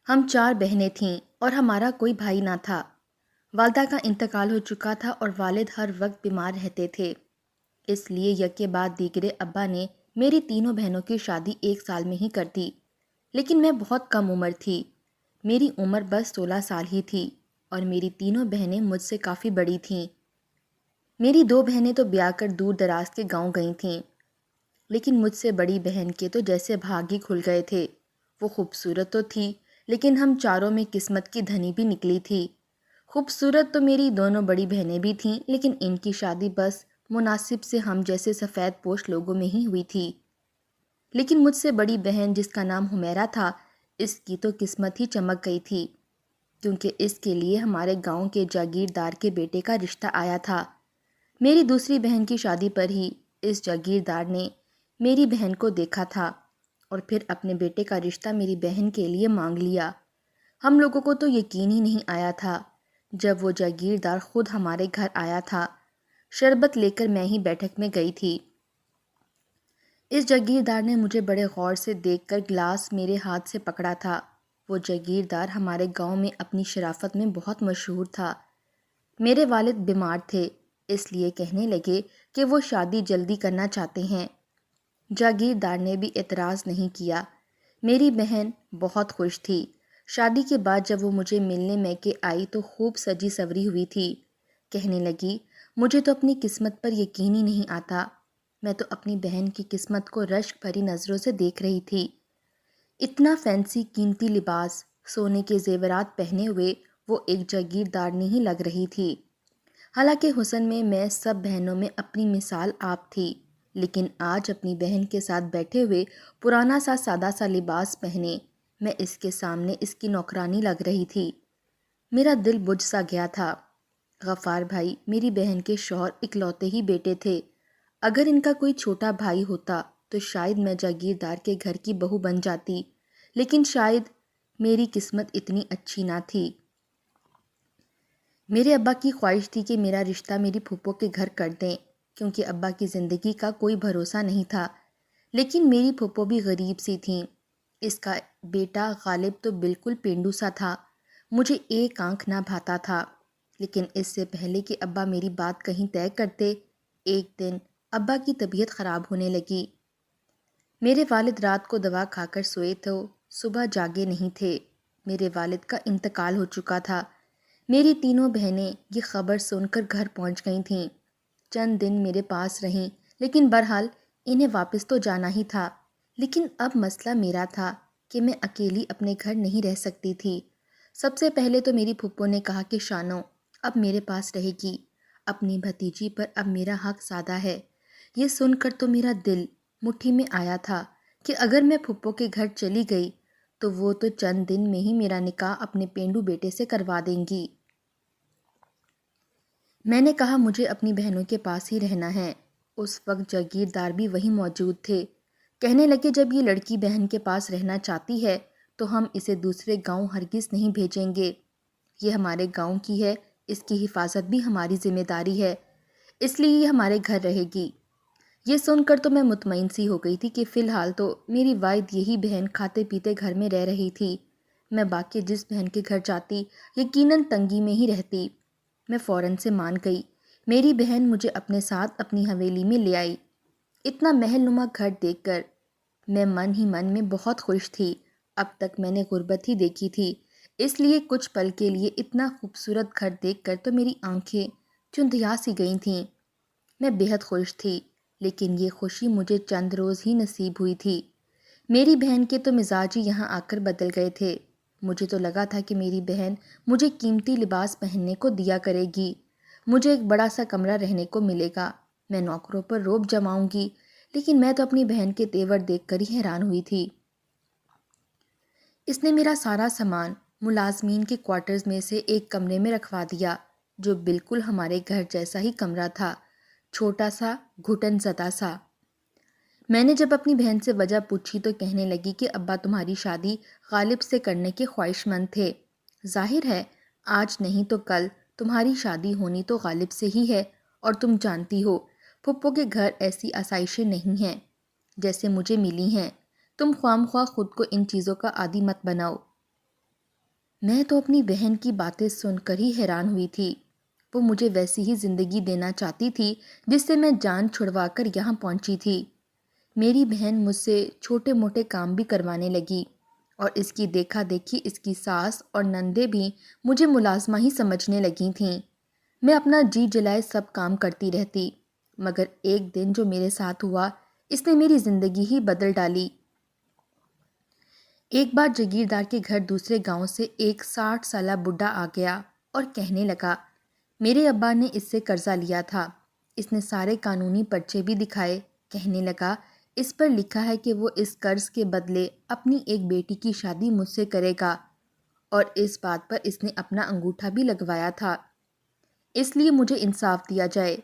ہم 4 بہنیں تھیں اور ہمارا کوئی بھائی نہ تھا۔ والدہ کا انتقال ہو چکا تھا اور والد ہر وقت بیمار رہتے تھے، اس لیے یکے بعد دیگرے ابا نے میری تینوں بہنوں کی شادی 1 سال میں ہی کر دی۔ لیکن میں بہت کم عمر تھی، میری عمر بس 16 سال ہی تھی اور میری تینوں بہنیں مجھ سے کافی بڑی تھیں۔ میری 2 بہنیں تو بیاہ کر دور دراز کے گاؤں گئی تھیں، لیکن مجھ سے بڑی بہن کے تو جیسے بھاگ ہی کھل گئے تھے۔ وہ خوبصورت تو تھی، لیکن ہم چاروں میں قسمت کی دھنی بھی نکلی تھی۔ خوبصورت تو میری دونوں بڑی بہنیں بھی تھیں، لیکن ان کی شادی بس مناسب سے ہم جیسے سفید پوش لوگوں میں ہی ہوئی تھی۔ لیکن مجھ سے بڑی بہن جس کا نام حمیرہ تھا، اس کی تو قسمت ہی چمک گئی تھی، کیونکہ اس کے لیے ہمارے گاؤں کے جاگیردار کے بیٹے کا رشتہ آیا تھا۔ میری دوسری بہن کی شادی پر ہی اس جاگیردار نے میری بہن کو دیکھا تھا اور پھر اپنے بیٹے کا رشتہ میری بہن کے لیے مانگ لیا۔ ہم لوگوں کو تو یقین ہی نہیں آیا تھا جب وہ جاگیردار خود ہمارے گھر آیا تھا۔ شربت لے کر میں ہی بیٹھک میں گئی تھی۔ اس جاگیردار نے مجھے بڑے غور سے دیکھ کر گلاس میرے ہاتھ سے پکڑا تھا۔ وہ جاگیردار ہمارے گاؤں میں اپنی شرافت میں بہت مشہور تھا۔ میرے والد بیمار تھے، اس لیے کہنے لگے کہ وہ شادی جلدی کرنا چاہتے ہیں۔ جاگیردار نے بھی اعتراض نہیں کیا۔ میری بہن بہت خوش تھی۔ شادی کے بعد جب وہ مجھے ملنے میکے آئی تو خوب سجی سوری ہوئی تھی۔ کہنے لگی، مجھے تو اپنی قسمت پر یقین ہی نہیں آتا، میں تو اپنی بہن کی قسمت کو رشک بھری نظروں سے دیکھ رہی تھی۔ اتنا فینسی قیمتی لباس، سونے کے زیورات پہنے ہوئے وہ ایک جاگیردارنی ہی لگ رہی تھی۔ حالانکہ حسن میں سب بہنوں میں اپنی مثال آپ تھی، لیکن آج اپنی بہن کے ساتھ بیٹھے ہوئے پرانا سا سادہ سا لباس پہنے میں اس کے سامنے اس کی نوکرانی لگ رہی تھی۔ میرا دل بجھ سا گیا تھا۔ غفار بھائی میری بہن کے شوہر اکلوتے ہی بیٹے تھے۔ اگر ان کا کوئی چھوٹا بھائی ہوتا تو شاید میں جاگیردار کے گھر کی بہو بن جاتی، لیکن شاید میری قسمت اتنی اچھی نہ تھی۔ میرے ابا کی خواہش تھی کہ میرا رشتہ میری پھوپھو کے گھر کر دیں، کیونکہ ابا کی زندگی کا کوئی بھروسہ نہیں تھا۔ لیکن میری پھوپھو بھی غریب سی تھیں۔ اس کا بیٹا غالب تو بالکل پینڈو سا تھا، مجھے ایک آنکھ نہ بھاتا تھا۔ لیکن اس سے پہلے کہ ابا میری بات کہیں طے کرتے، ایک دن ابا کی طبیعت خراب ہونے لگی۔ میرے والد رات کو دوا کھا کر سوئے تو صبح جاگے نہیں تھے۔ میرے والد کا انتقال ہو چکا تھا۔ میری تینوں بہنیں یہ خبر سن کر گھر پہنچ گئی تھیں۔ چند دن میرے پاس رہیں، لیکن بہرحال انہیں واپس تو جانا ہی تھا۔ لیکن اب مسئلہ میرا تھا کہ میں اکیلی اپنے گھر نہیں رہ سکتی تھی۔ سب سے پہلے تو میری پھپھو نے کہا کہ شانو اب میرے پاس رہے گی، اپنی بھتیجی پر اب میرا حق زیادہ ہے۔ یہ سن کر تو میرا دل مٹھی میں آیا تھا کہ اگر میں پھپھو کے گھر چلی گئی تو وہ تو چند دن میں ہی میرا نکاح اپنے پینڈو بیٹے سے کروا دیں گی۔ میں نے کہا مجھے اپنی بہنوں کے پاس ہی رہنا ہے۔ اس وقت جاگیردار بھی وہیں موجود تھے۔ کہنے لگے جب یہ لڑکی بہن کے پاس رہنا چاہتی ہے تو ہم اسے دوسرے گاؤں ہرگز نہیں بھیجیں گے۔ یہ ہمارے گاؤں کی ہے، اس کی حفاظت بھی ہماری ذمہ داری ہے، اس لیے یہ ہمارے گھر رہے گی۔ یہ سن کر تو میں مطمئن سی ہو گئی تھی کہ فی الحال تو میری واحد یہی بہن کھاتے پیتے گھر میں رہ رہی تھی۔ میں باقی جس بہن کے گھر جاتی یقیناً تنگی میں ہی رہتی۔ میں فوراً سے مان گئی۔ میری بہن مجھے اپنے ساتھ اپنی حویلی میں لے آئی۔ اتنا محل نما گھر دیکھ کر میں من ہی من میں بہت خوش تھی۔ اب تک میں نے غربت ہی دیکھی تھی، اس لیے کچھ پل کے لیے اتنا خوبصورت گھر دیکھ کر تو میری آنکھیں چندھیا سی گئی تھیں۔ میں بہت خوش تھی، لیکن یہ خوشی مجھے چند روز ہی نصیب ہوئی تھی۔ میری بہن کے تو مزاج ہی یہاں آ کر بدل گئے تھے۔ مجھے تو لگا تھا کہ میری بہن مجھے قیمتی لباس پہننے کو دیا کرے گی، مجھے ایک بڑا سا کمرہ رہنے کو ملے گا، میں نوکروں پر روب جماؤں گی، لیکن میں تو اپنی بہن کے تیور دیکھ کر ہی حیران ہوئی تھی۔ اس نے میرا سارا سامان ملازمین کے کوارٹرز میں سے ایک کمرے میں رکھوا دیا، جو بالکل ہمارے گھر جیسا ہی کمرہ تھا، چھوٹا سا گھٹن زدہ سا۔ میں نے جب اپنی بہن سے وجہ پوچھی تو کہنے لگی کہ ابا تمہاری شادی غالب سے کرنے کے خواہش مند تھے۔ ظاہر ہے آج نہیں تو کل تمہاری شادی ہونی تو غالب سے ہی ہے، اور تم جانتی ہو پھپھو کے گھر ایسی آسائشیں نہیں ہیں جیسے مجھے ملی ہیں۔ تم خواہ خود کو ان چیزوں کا عادی مت بناؤ۔ میں تو اپنی بہن کی باتیں سن کر ہی حیران ہوئی تھی۔ وہ مجھے ویسی ہی زندگی دینا چاہتی تھی جس سے میں جان چھڑوا کر یہاں پہنچی تھی۔ میری بہن مجھ سے چھوٹے موٹے کام بھی کروانے لگی اور اس کی دیکھا دیکھی اس کی ساس اور نندیں بھی مجھے ملازمہ ہی سمجھنے لگی تھیں۔ میں اپنا جی جلائے سب کام کرتی رہتی، مگر ایک دن جو میرے ساتھ ہوا اس نے میری زندگی ہی بدل ڈالی۔ ایک بار جاگیردار کے گھر دوسرے گاؤں سے ایک 60 سالہ بڈھا آ گیا اور کہنے لگا، میرے ابا نے اس سے قرضہ لیا تھا۔ اس نے سارے قانونی پرچے بھی دکھائے۔ کہنے لگا، اس پر لکھا ہے کہ وہ اس قرض کے بدلے اپنی ایک بیٹی کی شادی مجھ سے کرے گا، اور اس بات پر اس نے اپنا انگوٹھا بھی لگوایا تھا۔ اس لیے مجھے انصاف دیا جائے۔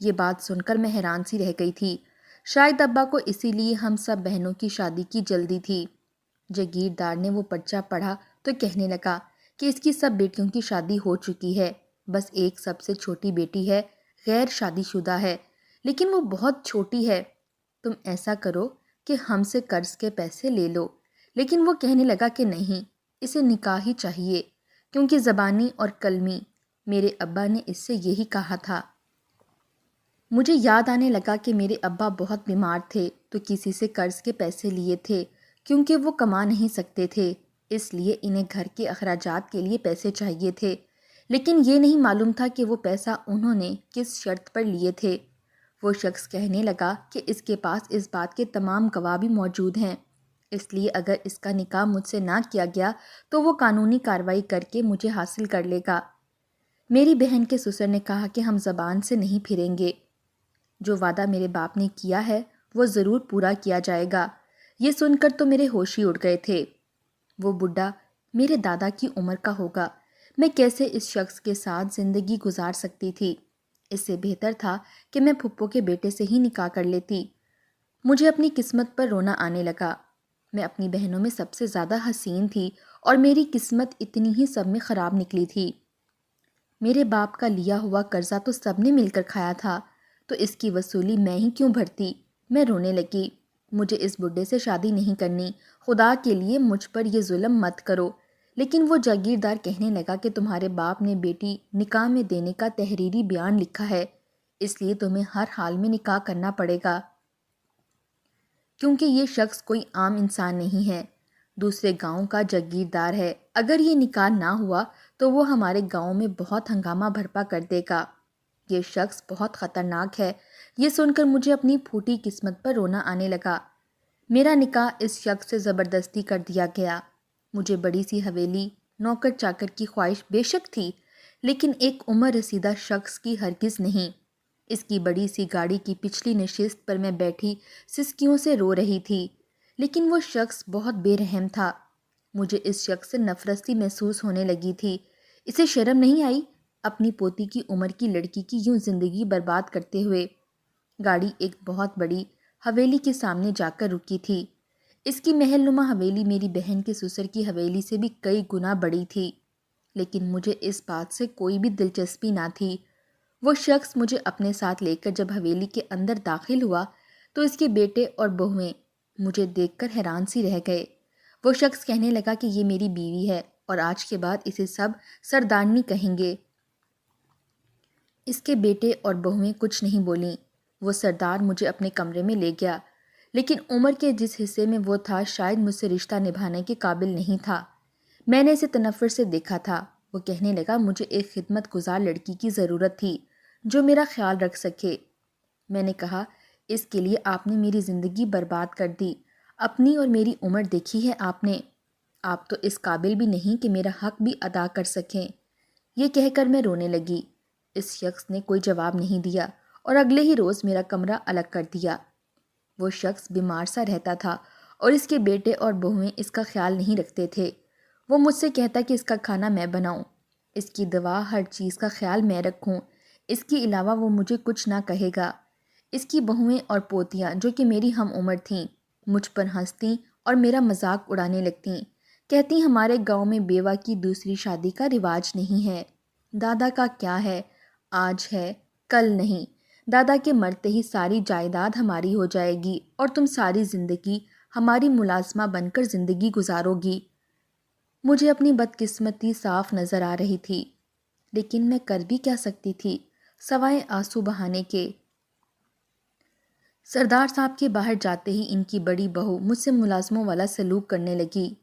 یہ بات سن کر میں حیران سی رہ گئی تھی۔ شاید ابا کو اسی لیے ہم سب بہنوں کی شادی کی جلدی تھی۔ جاگیردار نے وہ پرچہ پڑھا تو کہنے لگا کہ اس کی سب بیٹیوں کی شادی ہو چکی ہے، بس ایک سب سے چھوٹی بیٹی ہے، غیر شادی شدہ ہے، لیکن وہ بہت چھوٹی ہے۔ تم ایسا کرو کہ ہم سے قرض کے پیسے لے لو۔ لیکن وہ کہنے لگا کہ نہیں، اسے نکاح ہی چاہیے، کیونکہ زبانی اور قلمی میرے ابا نے اس سے یہی کہا تھا۔ مجھے یاد آنے لگا کہ میرے ابا بہت بیمار تھے تو کسی سے قرض کے پیسے لیے تھے، کیونکہ وہ کما نہیں سکتے تھے، اس لیے انہیں گھر کے اخراجات کے لیے پیسے چاہیے تھے۔ لیکن یہ نہیں معلوم تھا کہ وہ پیسہ انہوں نے کس شرط پر لیے تھے۔ وہ شخص کہنے لگا کہ اس کے پاس اس بات کے تمام گواہ بھی موجود ہیں، اس لیے اگر اس کا نکاح مجھ سے نہ کیا گیا تو وہ قانونی کارروائی کر کے مجھے حاصل کر لے گا۔ میری بہن کے سسر نے کہا کہ ہم زبان سے نہیں پھریں گے۔ جو وعدہ میرے باپ نے کیا ہے وہ ضرور پورا کیا جائے گا۔ یہ سن کر تو میرے ہوش ہی اڑ گئے تھے۔ وہ بڈھا میرے دادا کی عمر کا ہوگا۔ میں کیسے اس شخص کے ساتھ زندگی گزار سکتی تھی؟ اس سے بہتر تھا کہ میں پھپھو کے بیٹے سے ہی نکاح کر لیتی۔ مجھے اپنی قسمت پر رونا آنے لگا۔ میں اپنی بہنوں میں سب سے زیادہ حسین تھی اور میری قسمت اتنی ہی سب میں خراب نکلی تھی۔ میرے باپ کا لیا ہوا قرضہ تو سب نے مل کر کھایا تھا، تو اس کی وصولی میں ہی کیوں بھرتی؟ میں رونے لگی۔ مجھے اس بڈھے سے شادی نہیں کرنی، خدا کے لیے مجھ پر یہ ظلم مت کرو۔ لیکن وہ جاگیردار کہنے لگا کہ تمہارے باپ نے بیٹی نکاح میں دینے کا تحریری بیان لکھا ہے، اس لیے تمہیں ہر حال میں نکاح کرنا پڑے گا، کیونکہ یہ شخص کوئی عام انسان نہیں ہے، دوسرے گاؤں کا جاگیردار ہے۔ اگر یہ نکاح نہ ہوا تو وہ ہمارے گاؤں میں بہت ہنگامہ برپا کر دے گا۔ یہ شخص بہت خطرناک ہے۔ یہ سن کر مجھے اپنی پھوٹی قسمت پر رونا آنے لگا۔ میرا نکاح اس شخص سے زبردستی کر دیا گیا۔ مجھے بڑی سی حویلی، نوکر چاکر کی خواہش بے شک تھی، لیکن ایک عمر رسیدہ شخص کی ہرگز نہیں۔ اس کی بڑی سی گاڑی کی پچھلی نشست پر میں بیٹھی سسکیوں سے رو رہی تھی، لیکن وہ شخص بہت بے رحم تھا۔ مجھے اس شخص سے نفرت سی محسوس ہونے لگی تھی۔ اسے شرم نہیں آئی اپنی پوتی کی عمر کی لڑکی کی یوں زندگی برباد کرتے ہوئے؟ گاڑی ایک بہت بڑی حویلی کے سامنے جا کر رکی تھی۔ اس کی محل نما حویلی میری بہن کے سسر کی حویلی سے بھی کئی گنا بڑی تھی، لیکن مجھے اس بات سے کوئی بھی دلچسپی نہ تھی۔ وہ شخص مجھے اپنے ساتھ لے کر جب حویلی کے اندر داخل ہوا تو اس کے بیٹے اور بہویں مجھے دیکھ کر حیران سی رہ گئے۔ وہ شخص کہنے لگا کہ یہ میری بیوی ہے اور آج کے بعد اسے سب سردارنی کہیں گے۔ اس کے بیٹے اور بہویں کچھ نہیں بولیں۔ وہ سردار مجھے اپنے کمرے میں لے گیا، لیکن عمر کے جس حصے میں وہ تھا شاید مجھ سے رشتہ نبھانے کے قابل نہیں تھا۔ میں نے اسے تنفر سے دیکھا تھا۔ وہ کہنے لگا مجھے ایک خدمت گزار لڑکی کی ضرورت تھی جو میرا خیال رکھ سکے۔ میں نے کہا، اس کے لیے آپ نے میری زندگی برباد کر دی۔ اپنی اور میری عمر دیکھی ہے آپ نے، آپ تو اس قابل بھی نہیں کہ میرا حق بھی ادا کر سکیں۔ یہ کہہ کر میں رونے لگی۔ اس شخص نے کوئی جواب نہیں دیا اور اگلے ہی روز میرا کمرہ الگ کر دیا۔ وہ شخص بیمار سا رہتا تھا اور اس کے بیٹے اور بہویں اس کا خیال نہیں رکھتے تھے۔ وہ مجھ سے کہتا کہ اس کا کھانا میں بناؤں، اس کی دوا ہر چیز کا خیال میں رکھوں، اس کے علاوہ وہ مجھے کچھ نہ کہے گا۔ اس کی بہویں اور پوتیاں جو کہ میری ہم عمر تھیں مجھ پر ہنستیں اور میرا مذاق اڑانے لگتیں، کہتی ہمارے گاؤں میں بیوہ کی دوسری شادی کا رواج نہیں ہے۔ دادا کا کیا ہے، آج ہے کل نہیں، دادا کے مرتے ہی ساری جائیداد ہماری ہو جائے گی اور تم ساری زندگی ہماری ملازمہ بن کر زندگی گزارو گی۔ مجھے اپنی بدقسمتی صاف نظر آ رہی تھی، لیکن میں کر بھی کیا سکتی تھی سوائے آنسو بہانے کے۔ سردار صاحب کے باہر جاتے ہی ان کی بڑی بہو مجھ سے ملازموں والا سلوک کرنے لگی،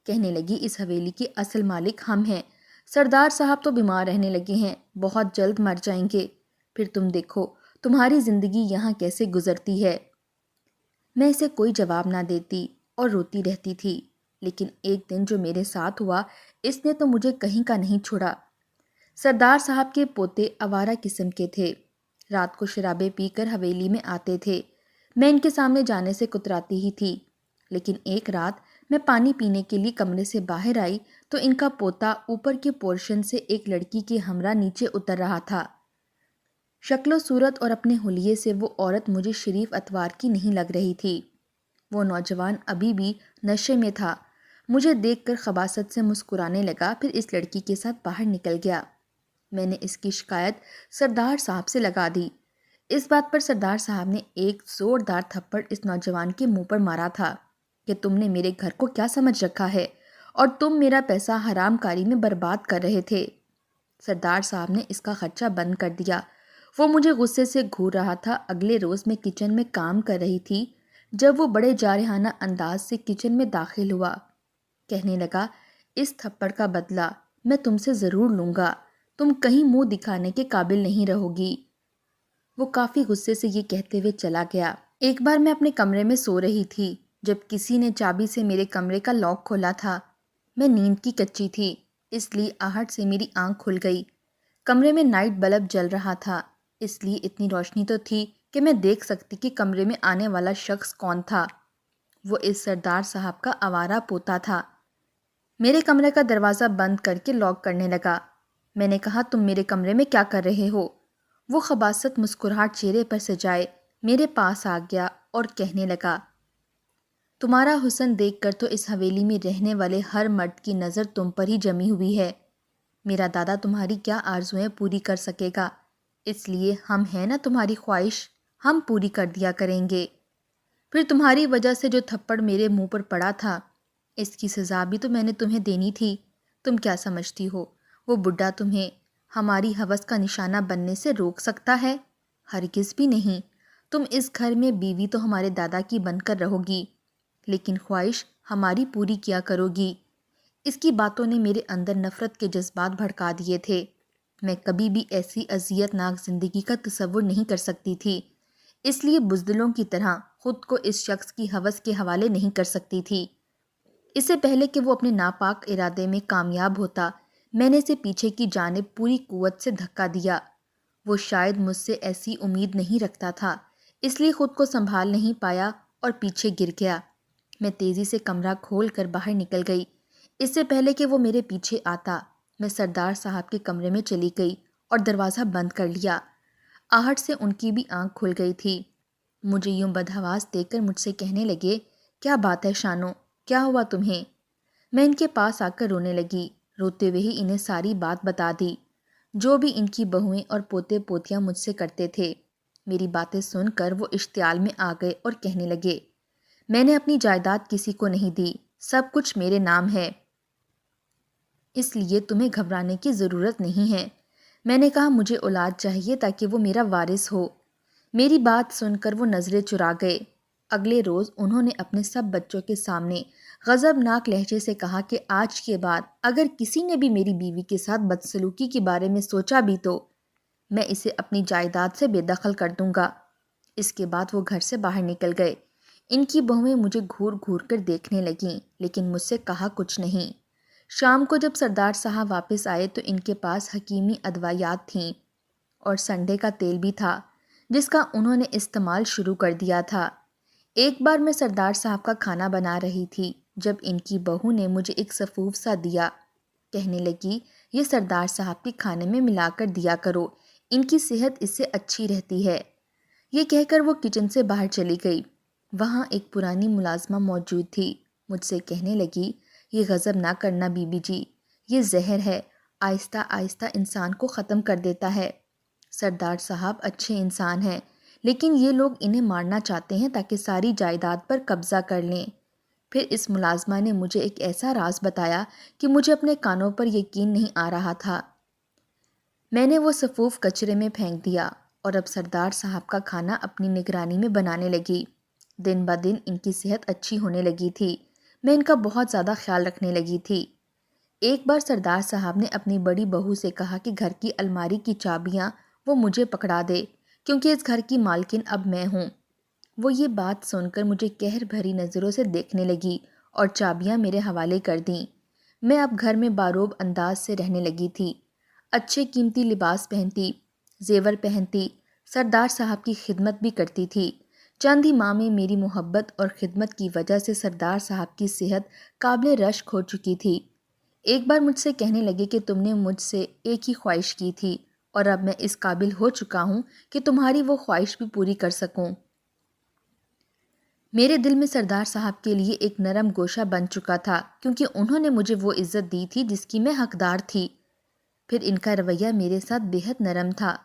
کہنے لگی اس حویلی کے اصل مالک ہم ہیں، سردار صاحب تو بیمار رہنے لگے ہیں، بہت جلد مر جائیں گے، پھر تم دیکھو تمہاری زندگی یہاں کیسے گزرتی ہے۔ میں اسے کوئی جواب نہ دیتی اور روتی رہتی تھی، لیکن ایک دن جو میرے ساتھ ہوا اس نے تو مجھے کہیں کا نہیں چھوڑا۔ سردار صاحب کے پوتے آوارہ قسم کے تھے، رات کو شرابیں پی کر حویلی میں آتے تھے، میں ان کے سامنے جانے سے کتراتی ہی تھی، لیکن ایک رات میں پانی پینے کے لیے کمرے سے باہر آئی تو ان کا پوتا اوپر کے پورشن سے ایک لڑکی کے ہمراہ نیچے اتر رہا تھا۔ شکل و صورت اور اپنے حلیے سے وہ عورت مجھے شریف اتوار کی نہیں لگ رہی تھی۔ وہ نوجوان ابھی بھی نشے میں تھا، مجھے دیکھ کر خباثت سے مسکرانے لگا، پھر اس لڑکی کے ساتھ باہر نکل گیا۔ میں نے اس کی شکایت سردار صاحب سے لگا دی۔ اس بات پر سردار صاحب نے ایک زوردار تھپڑ اس نوجوان کے منہ پر مارا تھا کہ تم نے میرے گھر کو کیا سمجھ رکھا ہے اور تم میرا پیسہ حرام کاری میں برباد کر رہے تھے۔ سردار صاحب نے اس کا خرچہ بند کر دیا۔ وہ مجھے غصے سے گھور رہا تھا۔ اگلے روز میں کچن میں کام کر رہی تھی جب وہ بڑے جارحانہ انداز سے کچن میں داخل ہوا، کہنے لگا اس تھپڑ کا بدلہ میں تم سے ضرور لوں گا، تم کہیں منہ دکھانے کے قابل نہیں رہو گی۔ وہ کافی غصے سے یہ کہتے ہوئے چلا گیا۔ ایک بار میں اپنے کمرے میں سو رہی تھی جب کسی نے چابی سے میرے کمرے کا لاک کھولا تھا۔ میں نیند کی کچی تھی، اس لیے آہٹ سے میری آنکھ کھل گئی۔ کمرے میں نائٹ بلب جل رہا تھا، اس لیے اتنی روشنی تو تھی کہ میں دیکھ سکتی کہ کمرے میں آنے والا شخص کون تھا۔ وہ اس سردار صاحب کا آوارہ پوتا تھا۔ میرے کمرے کا دروازہ بند کر کے لاک کرنے لگا۔ میں نے کہا تم میرے کمرے میں کیا کر رہے ہو؟ وہ خباثت مسکراہٹ چہرے پر سجائے میرے پاس آ گیا اور کہنے لگا تمہارا حسن دیکھ کر تو اس حویلی میں رہنے والے ہر مرد کی نظر تم پر ہی جمی ہوئی ہے۔ میرا دادا تمہاری کیا آرزویں پوری کر سکے گا، اس لیے ہم ہیں نا تمہاری خواہش، ہم پوری کر دیا کریں گے۔ پھر تمہاری وجہ سے جو تھپڑ میرے منہ پر پڑا تھا اس کی سزا بھی تو میں نے تمہیں دینی تھی۔ تم کیا سمجھتی ہو وہ بڈھا تمہیں ہماری ہوس کا نشانہ بننے سے روک سکتا ہے؟ ہرگز بھی نہیں۔ تم اس گھر میں بیوی تو ہمارے دادا کی بن کر رہو گی، لیکن خواہش ہماری پوری کیا کرو گی۔ اس کی باتوں نے میرے اندر نفرت کے جذبات بھڑکا دیے تھے۔ میں کبھی بھی ایسی اذیت ناک زندگی کا تصور نہیں کر سکتی تھی، اس لیے بزدلوں کی طرح خود کو اس شخص کی ہوس کے حوالے نہیں کر سکتی تھی۔ اس سے پہلے کہ وہ اپنے ناپاک ارادے میں کامیاب ہوتا، میں نے اسے پیچھے کی جانب پوری قوت سے دھکا دیا۔ وہ شاید مجھ سے ایسی امید نہیں رکھتا تھا، اس لیے خود کو سنبھال نہیں پایا اور پیچھے گر گیا۔ میں تیزی سے کمرہ کھول کر باہر نکل گئی۔ اس سے پہلے کہ وہ میرے پیچھے آتا میں سردار صاحب کے کمرے میں چلی گئی اور دروازہ بند کر لیا۔ آہٹ سے ان کی بھی آنکھ کھل گئی تھی۔ مجھے یوں بدحواس دیکھ کر مجھ سے کہنے لگے کیا بات ہے شانو، کیا ہوا تمہیں؟ میں ان کے پاس آ کر رونے لگی، روتے ہوئے ہی انہیں ساری بات بتا دی جو بھی ان کی بہویں اور پوتے پوتیاں مجھ سے کرتے تھے۔ میری باتیں سن کر وہ اشتعال میں آ گئے اور کہنے لگے میں نے اپنی جائیداد کسی کو نہیں دی، سب کچھ میرے نام ہے، اس لیے تمہیں گھبرانے کی ضرورت نہیں ہے۔ میں نے کہا مجھے اولاد چاہیے تاکہ وہ میرا وارث ہو۔ میری بات سن کر وہ نظریں چرا گئے۔ اگلے روز انہوں نے اپنے سب بچوں کے سامنے غضبناک لہجے سے کہا کہ آج کے بعد اگر کسی نے بھی میری بیوی کے ساتھ بدسلوکی کے بارے میں سوچا بھی تو میں اسے اپنی جائیداد سے بے دخل کر دوں گا۔ اس کے بعد وہ گھر سے باہر نکل گئے۔ ان کی بہویں مجھے گھور گھور کر دیکھنے لگیں، لیکن مجھ سے کہا کچھ نہیں۔ شام کو جب سردار صاحب واپس آئے تو ان کے پاس حکیمی ادویات تھیں اور سنڈے کا تیل بھی تھا جس کا انہوں نے استعمال شروع کر دیا تھا۔ ایک بار میں سردار صاحب کا کھانا بنا رہی تھی جب ان کی بہو نے مجھے ایک سفوف سا دیا، کہنے لگی یہ سردار صاحب کے کھانے میں ملا کر دیا کرو، ان کی صحت اس سے اچھی رہتی ہے۔ یہ کہہ کر وہ کچن سے باہر چلی گئی۔ وہاں ایک پرانی ملازمہ موجود تھی، مجھ سے کہنے لگی یہ غضب نہ کرنا بی بی جی، یہ زہر ہے، آہستہ آہستہ انسان کو ختم کر دیتا ہے۔ سردار صاحب اچھے انسان ہیں، لیکن یہ لوگ انہیں مارنا چاہتے ہیں تاکہ ساری جائیداد پر قبضہ کر لیں۔ پھر اس ملازمہ نے مجھے ایک ایسا راز بتایا کہ مجھے اپنے کانوں پر یقین نہیں آ رہا تھا۔ میں نے وہ سفوف کچرے میں پھینک دیا اور اب سردار صاحب کا کھانا اپنی نگرانی میں بنانے لگی۔ دن بہ دن ان کی صحت اچھی ہونے لگی تھی۔ میں ان کا بہت زیادہ خیال رکھنے لگی تھی۔ ایک بار سردار صاحب نے اپنی بڑی بہو سے کہا کہ گھر کی الماری کی چابیاں وہ مجھے پکڑا دے، کیونکہ اس گھر کی مالکن اب میں ہوں۔ وہ یہ بات سن کر مجھے قہر بھری نظروں سے دیکھنے لگی اور چابیاں میرے حوالے کر دیں۔ میں اب گھر میں باروب انداز سے رہنے لگی تھی، اچھے قیمتی لباس پہنتی، زیور پہنتی، سردار صاحب کی خدمت بھی کرتی تھی۔ چند ہی ماہ میں میری محبت اور خدمت کی وجہ سے سردار صاحب کی صحت قابل رشک ہو چکی تھی۔ ایک بار مجھ سے کہنے لگے کہ تم نے مجھ سے ایک ہی خواہش کی تھی اور اب میں اس قابل ہو چکا ہوں کہ تمہاری وہ خواہش بھی پوری کر سکوں۔ میرے دل میں سردار صاحب کے لیے ایک نرم گوشہ بن چکا تھا، کیونکہ انہوں نے مجھے وہ عزت دی تھی جس کی میں حقدار تھی۔ پھر ان کا رویہ میرے ساتھ بہت نرم تھا۔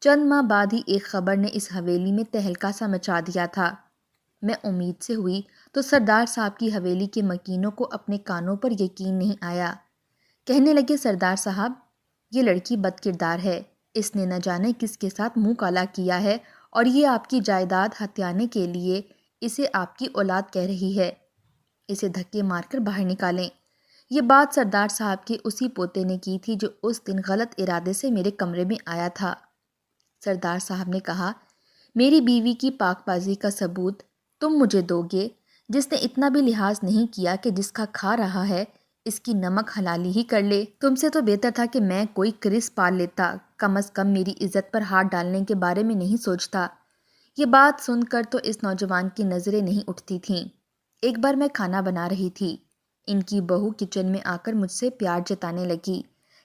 چند ماہ بعد ہی ایک خبر نے اس حویلی میں تہلکہ سا مچا دیا تھا۔ میں امید سے ہوئی تو سردار صاحب کی حویلی کے مکینوں کو اپنے کانوں پر یقین نہیں آیا۔ کہنے لگے، سردار صاحب، یہ لڑکی بد کردار ہے، اس نے نہ جانے کس کے ساتھ منہ کالا کیا ہے اور یہ آپ کی جائیداد ہتھیانے کے لیے اسے آپ کی اولاد کہہ رہی ہے، اسے دھکے مار کر باہر نکالیں۔ یہ بات سردار صاحب کے اسی پوتے نے کی تھی جو اس دن غلط ارادے سے میرے کمرے میں آیا تھا۔ سردار صاحب نے کہا، میری بیوی کی پاک بازی کا ثبوت تم مجھے دو گے؟ جس نے اتنا بھی لحاظ نہیں کیا کہ جس کا کھا رہا ہے اس کی نمک حلالی ہی کر لے۔ تم سے تو بہتر تھا کہ میں کوئی کرس پال لیتا، کم از کم میری عزت پر ہاتھ ڈالنے کے بارے میں نہیں سوچتا۔ یہ بات سن کر تو اس نوجوان کی نظریں نہیں اٹھتی تھیں۔ ایک بار میں کھانا بنا رہی تھی، ان کی بہو کچن میں آ کر مجھ سے پیار جتانے لگی۔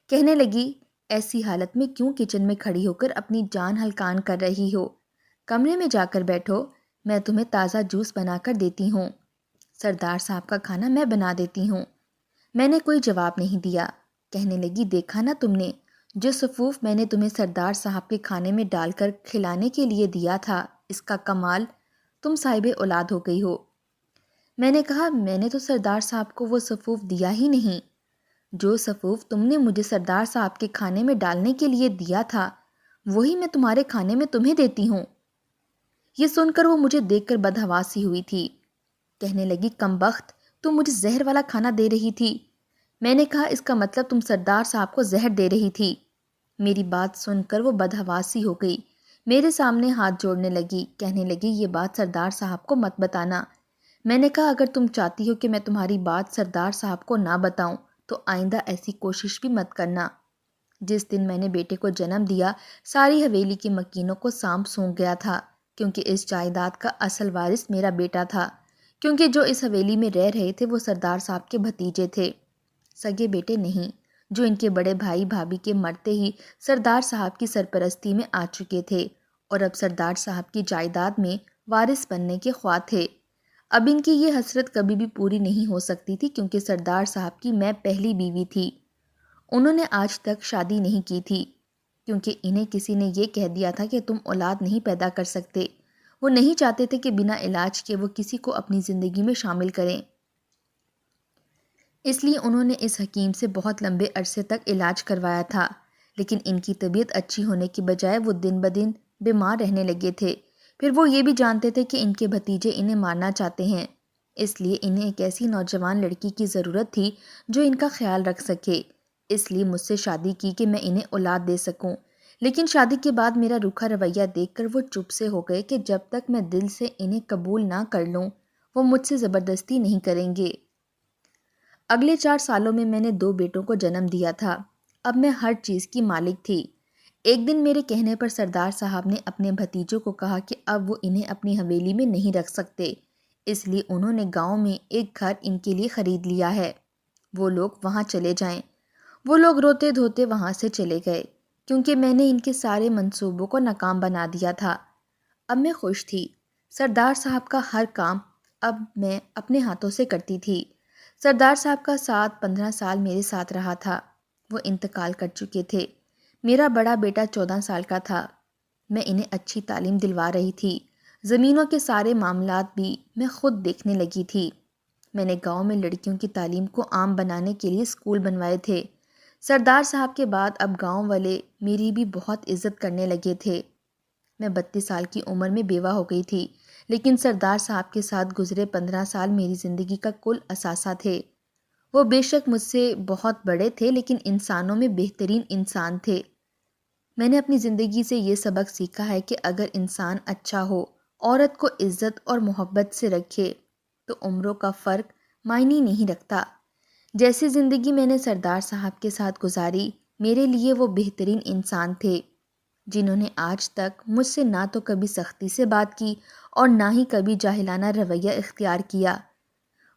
کہنے لگی، ایسی حالت میں کیوں کچن میں کھڑی ہو کر اپنی جان ہلکان کر رہی ہو؟ کمرے میں جا کر بیٹھو، میں تمہیں تازہ جوس بنا کر دیتی ہوں۔ سردار صاحب کا کھانا میں بنا دیتی ہوں۔ میں نے کوئی جواب نہیں دیا۔ کہنے لگی، دیکھا نا تم نے، جو سفوف میں نے تمہیں سردار صاحب کے کھانے میں ڈال کر کھلانے کے لیے دیا تھا، اس کا کمال، تم صاحب اولاد ہو گئی ہو۔ میں نے کہا، میں نے تو سردار صاحب کو وہ سفوف دیا ہی نہیں۔ جو سفوف تم نے مجھے سردار صاحب کے کھانے میں ڈالنے کے لیے دیا تھا، وہی میں تمہارے کھانے میں تمہیں دیتی ہوں۔ یہ سن کر وہ مجھے دیکھ کر بدحواسی ہوئی تھی۔ کہنے لگی، کم بخت، تم مجھے زہر والا کھانا دے رہی تھی۔ میں نے کہا، اس کا مطلب تم سردار صاحب کو زہر دے رہی تھی۔ میری بات سن کر وہ بدحواسی ہو گئی، میرے سامنے ہاتھ جوڑنے لگی، کہنے لگی، یہ بات سردار صاحب کو مت بتانا۔ میں نے کہا، اگر تم چاہتی ہو کہ میں تمہاری بات سردار صاحب کو نہ بتاؤں تو آئندہ ایسی کوشش بھی مت کرنا۔ جس دن میں نے بیٹے کو جنم دیا، ساری حویلی کے مکینوں کو سانپ سونپ گیا تھا، کیونکہ اس جائیداد کا اصل وارث میرا بیٹا تھا، کیونکہ جو اس حویلی میں رہ رہے تھے وہ سردار صاحب کے بھتیجے تھے، سگے بیٹے نہیں، جو ان کے بڑے بھائی بھابھی کے مرتے ہی سردار صاحب کی سرپرستی میں آ چکے تھے اور اب سردار صاحب کی جائیداد میں وارث بننے کے خواہاں تھے۔ اب ان کی یہ حسرت کبھی بھی پوری نہیں ہو سکتی تھی، کیونکہ سردار صاحب کی میں پہلی بیوی تھی۔ انہوں نے آج تک شادی نہیں کی تھی، کیونکہ انہیں کسی نے یہ کہہ دیا تھا کہ تم اولاد نہیں پیدا کر سکتے۔ وہ نہیں چاہتے تھے کہ بنا علاج کے وہ کسی کو اپنی زندگی میں شامل کریں۔ اس لیے انہوں نے اس حکیم سے بہت لمبے عرصے تک علاج کروایا تھا، لیکن ان کی طبیعت اچھی ہونے کی بجائے وہ دن بدن بیمار رہنے لگے تھے۔ پھر وہ یہ بھی جانتے تھے کہ ان کے بھتیجے انہیں مارنا چاہتے ہیں، اس لیے انہیں ایک ایسی نوجوان لڑکی کی ضرورت تھی جو ان کا خیال رکھ سکے۔ اس لیے مجھ سے شادی کی کہ میں انہیں اولاد دے سکوں، لیکن شادی کے بعد میرا روکھا رویہ دیکھ کر وہ چپ سے ہو گئے کہ جب تک میں دل سے انہیں قبول نہ کر لوں وہ مجھ سے زبردستی نہیں کریں گے۔ اگلے 4 سالوں میں نے 2 بیٹوں کو جنم دیا تھا۔ اب میں ہر چیز کی مالک تھی۔ ایک دن میرے کہنے پر سردار صاحب نے اپنے بھتیجوں کو کہا کہ اب وہ انہیں اپنی حویلی میں نہیں رکھ سکتے، اس لیے انہوں نے گاؤں میں ایک گھر ان کے لیے خرید لیا ہے، وہ لوگ وہاں چلے جائیں۔ وہ لوگ روتے دھوتے وہاں سے چلے گئے، کیونکہ میں نے ان کے سارے منصوبوں کو ناکام بنا دیا تھا۔ اب میں خوش تھی۔ سردار صاحب کا ہر کام اب میں اپنے ہاتھوں سے کرتی تھی۔ سردار صاحب کا ساتھ 15 سال میرے ساتھ رہا تھا، وہ انتقال کر چکے تھے۔ میرا بڑا بیٹا 14 سال کا تھا۔ میں انہیں اچھی تعلیم دلوا رہی تھی، زمینوں کے سارے معاملات بھی میں خود دیکھنے لگی تھی۔ میں نے گاؤں میں لڑکیوں کی تعلیم کو عام بنانے کے لیے اسکول بنوائے تھے۔ سردار صاحب کے بعد اب گاؤں والے میری بھی بہت عزت کرنے لگے تھے۔ میں 32 سال کی عمر میں بیوہ ہو گئی تھی، لیکن سردار صاحب کے ساتھ گزرے 15 سال میری زندگی کا کل اثاثہ تھے۔ وہ بے شک مجھ سے بہت بڑے تھے، لیکن انسانوں میں بہترین انسان تھے۔ میں نے اپنی زندگی سے یہ سبق سیکھا ہے کہ اگر انسان اچھا ہو، عورت کو عزت اور محبت سے رکھے، تو عمروں کا فرق معنی نہیں رکھتا۔ جیسی زندگی میں نے سردار صاحب کے ساتھ گزاری، میرے لیے وہ بہترین انسان تھے، جنہوں نے آج تک مجھ سے نہ تو کبھی سختی سے بات کی اور نہ ہی کبھی جاہلانہ رویہ اختیار کیا۔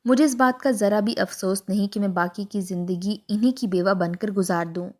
مجھے اس بات کا ذرا بھی افسوس نہیں کہ میں باقی کی زندگی انہی کی بیوہ بن کر گزار دوں۔